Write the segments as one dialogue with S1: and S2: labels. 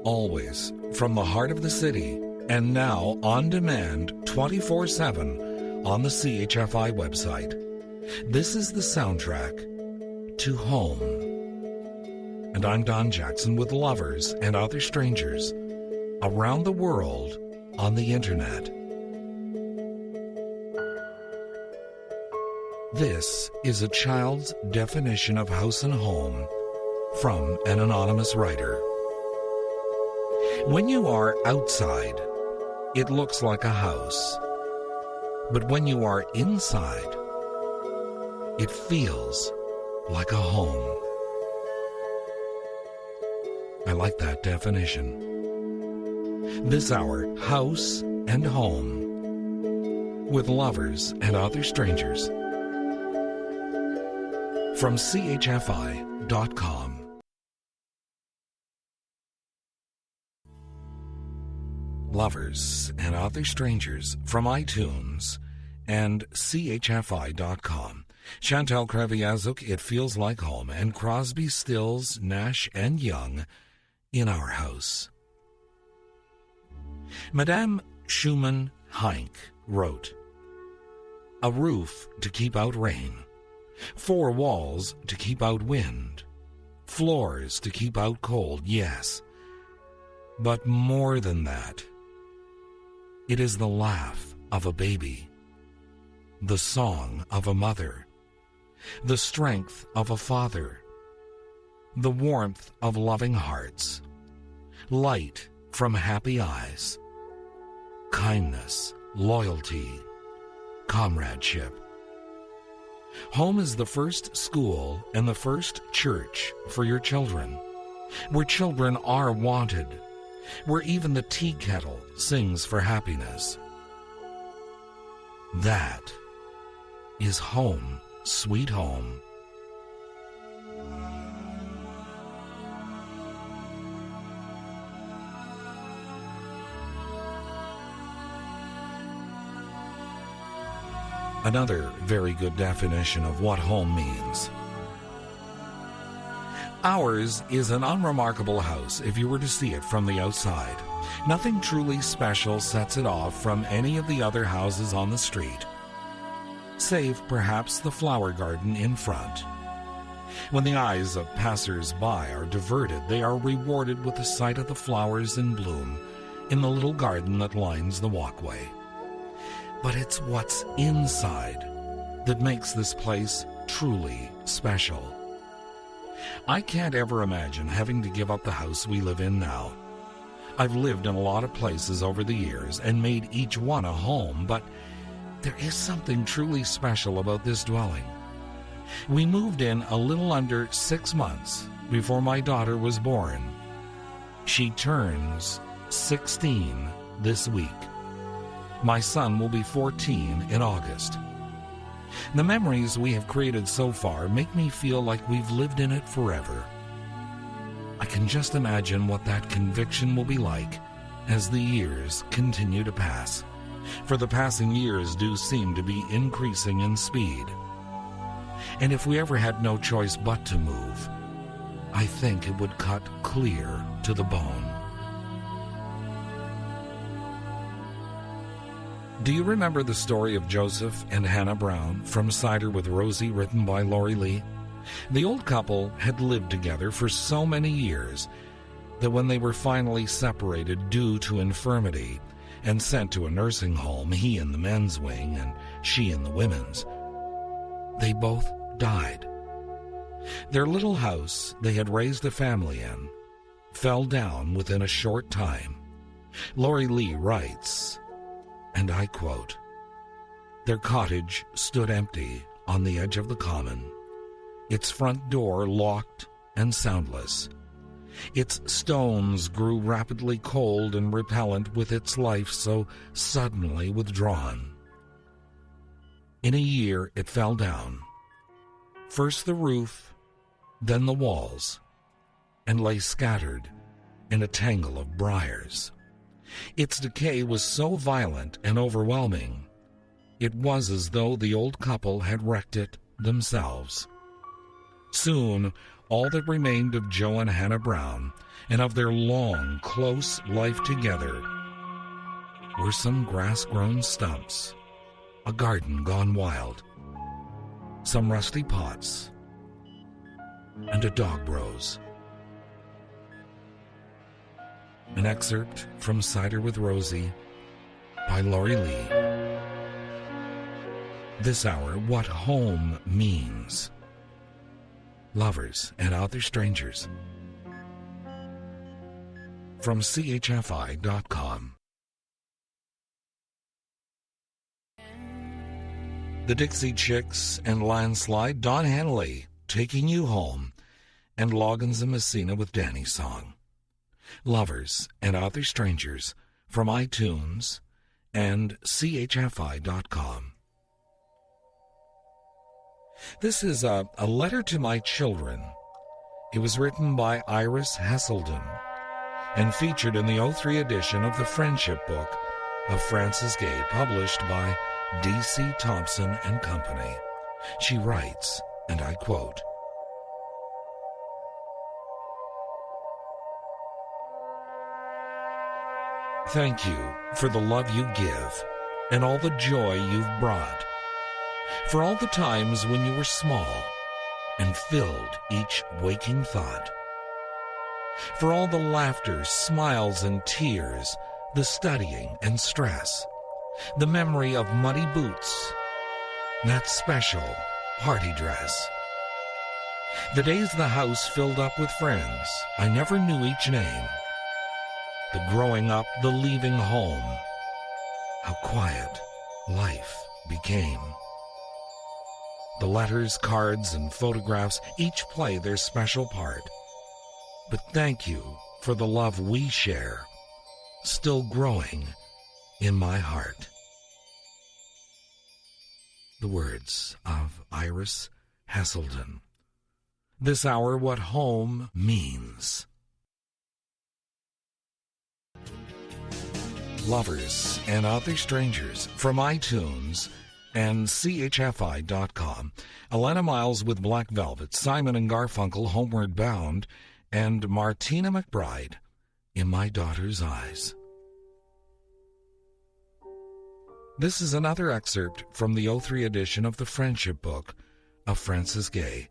S1: always from the heart of the city, and now on demand 24/7 on the CHFI website. This is the soundtrack to Home. And I'm Don Jackson with Lovers and Other Strangers around the world on the internet. This is a child's definition of house and home from an anonymous writer. When you are outside, it looks like a house. But when you are inside, it feels like a home. I like that definition. This hour, House and Home, with Lovers and Other Strangers, from CHFI.com. Lovers and Other Strangers from iTunes and CHFI.com. Chantal, Kreviazuk, It Feels Like Home, and Crosby, Stills, Nash, and Young, In Our House. Madame Schumann Heink wrote, "A roof to keep out rain, 4 walls to keep out wind, floors to keep out cold, yes, but more than that. It is the laugh of a baby, the song of a mother, the strength of a father, the warmth of loving hearts, light from happy eyes, kindness, loyalty, comradeship. Home is the first school and the first church for your children, where children are wanted, where even the tea kettle sings for happiness. That is home, sweet home." Another very good definition of what home means. Ours is an unremarkable house if you were to see it from the outside. Nothing truly special sets it off from any of the other houses on the street, save perhaps the flower garden in front. When the eyes of passers-by are diverted, they are rewarded with the sight of the flowers in bloom in the little garden that lines the walkway. But it's what's inside that makes this place truly special. I can't ever imagine having to give up the house we live in now. I've lived in a lot of places over the years and made each one a home, but there is something truly special about this dwelling. We moved in a little under 6 months before my daughter was born. She turns 16 this week. My son will be 14 in August. The memories we have created so far make me feel like we've lived in it forever. I can just imagine what that conviction will be like as the years continue to pass, for the passing years do seem to be increasing in speed. And if we ever had no choice but to move, I think it would cut clear to the bone. Do you remember the story of Joseph and Hannah Brown from Cider with Rosie, written by Lori Lee? The old couple had lived together for so many years that when they were finally separated due to infirmity and sent to a nursing home, he in the men's wing and she in the women's, they both died. Their little house they had raised a family in fell down within a short time. Lori Lee writes, and I quote, "Their cottage stood empty on the edge of the common, its front door locked and soundless. Its stones grew rapidly cold and repellent with its life so suddenly withdrawn. In a year it fell down, first the roof, then the walls, and lay scattered in a tangle of briars. Its decay was so violent and overwhelming, it was as though the old couple had wrecked it themselves. Soon, all that remained of Joe and Hannah Brown and of their long, close life together were some grass-grown stumps, a garden gone wild, some rusty pots, and a dog rose. An excerpt from Cider with Rosie by Lori Lee. This hour, what home means. Lovers and Other Strangers. From CHFI.com. The Dixie Chicks and Landslide, Don Henley, Taking You Home, and Loggins and Messina with Danny's Song. Lovers and Other Strangers from iTunes and CHFI.com. This is a letter to my children. It was written by Iris Heselden and featured in the 03 edition of the Friendship Book of Frances Gay, published by D.C. Thompson and Company. She writes, and I quote, "Thank you for the love you give and all the joy you've brought, for all the times when you were small and filled each waking thought, for all the laughter, smiles, and tears, the studying and stress, the memory of muddy boots, that special party dress, the days the house filled up with friends I never knew each name, the growing up, the leaving home, how quiet life became. The letters, cards, and photographs each play their special part. But thank you for the love we share, still growing in my heart." The words of Iris Heselden. This hour, what home means. Lovers and Other Strangers from iTunes and CHFI.com. Alannah, Myles with Black Velvet, Simon and Garfunkel, Homeward Bound, and Martina McBride, In My Daughter's Eyes. This is another excerpt from the 03 edition of the Friendship Book of Frances Gay,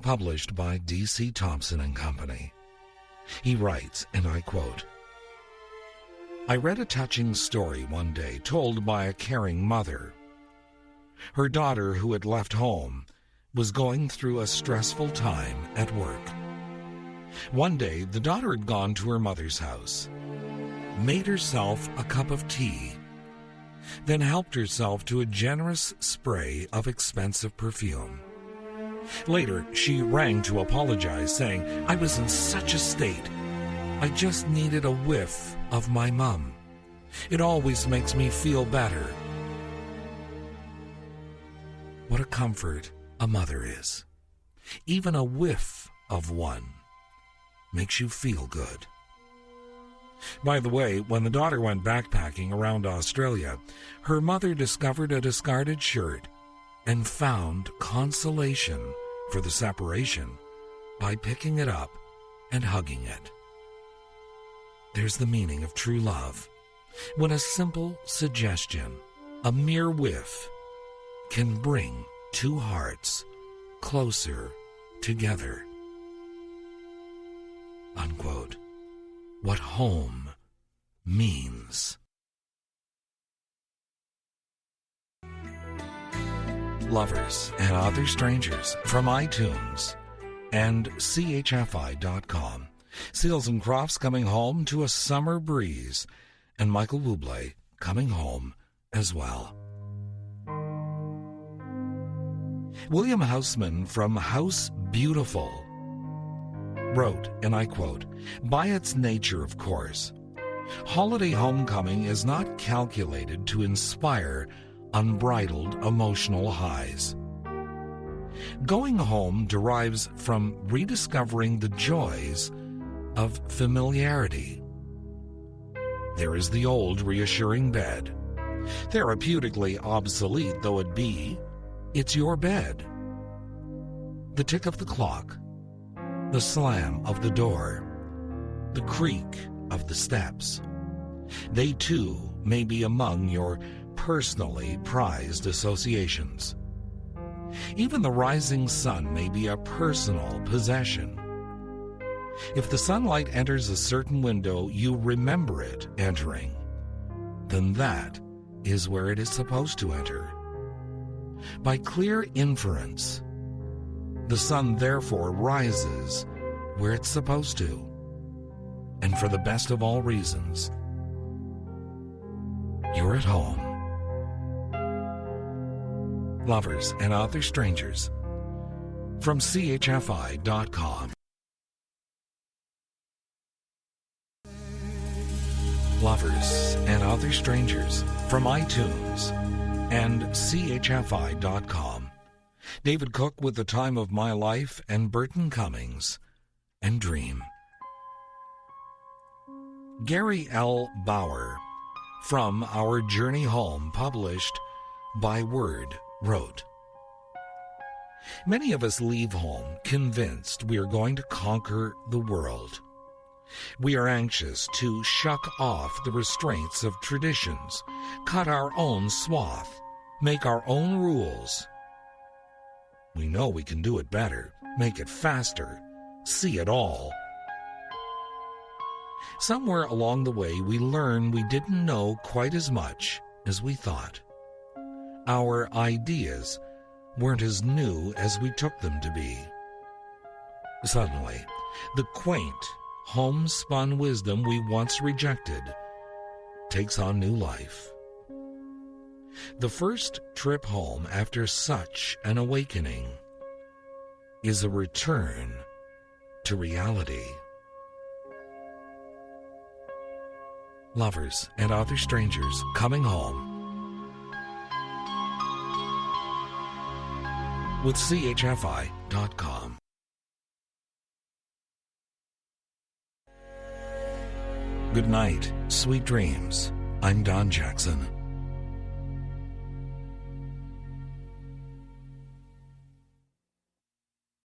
S1: published by D.C. Thompson and Company. He writes, and I quote, "I read a touching story one day told by a caring mother. Her daughter, who had left home, was going through a stressful time at work. One day, the daughter had gone to her mother's house, made herself a cup of tea, then helped herself to a generous spray of expensive perfume. Later, she rang to apologize, saying, 'I was in such a state. I just needed a whiff of my mum. It always makes me feel better.' What a comfort a mother is. Even a whiff of one makes you feel good." By the way, when the daughter went backpacking around Australia, her mother discovered a discarded shirt and found consolation for the separation by picking it up and hugging it. There's the meaning of true love, when a simple suggestion, a mere whiff, can bring two hearts closer together." Unquote. What home means. Lovers and Other Strangers from iTunes and CHFI.com. Seals and Crofts coming home to a summer breeze, and Michael Buble coming home as well. William Houseman from House Beautiful wrote, and I quote, "By its nature, of course, holiday homecoming is not calculated to inspire unbridled emotional highs. Going home derives from rediscovering the joys of familiarity. There is the old reassuring bed. Therapeutically obsolete though it be, it's your bed. The tick of the clock, the slam of the door, the creak of the steps. They too may be among your personally prized associations. Even the rising sun may be a personal possession. If the sunlight enters a certain window, you remember it entering, then that is where it is supposed to enter. By clear inference, the sun therefore rises where it's supposed to, and for the best of all reasons. You're at home. Lovers and Other Strangers from CHFI.com. Lovers and Other Strangers from iTunes and CHFI.com. David Cook with The Time of My Life and Burton Cummings and Dream. Gary L. Bauer from Our Journey Home, published by Word, wrote, "Many of us leave home convinced we are going to conquer the world. We are anxious to shuck off the restraints of traditions, cut our own swath, make our own rules. We know we can do it better, make it faster, see it all. Somewhere along the way, we learn we didn't know quite as much as we thought. Our ideas weren't as new as we took them to be. Suddenly, the quaint, homespun wisdom we once rejected takes on new life. The first trip home after such an awakening is a return to reality." Lovers and Other Strangers Coming Home with CHFI.com. Good night, sweet dreams. I'm Don Jackson.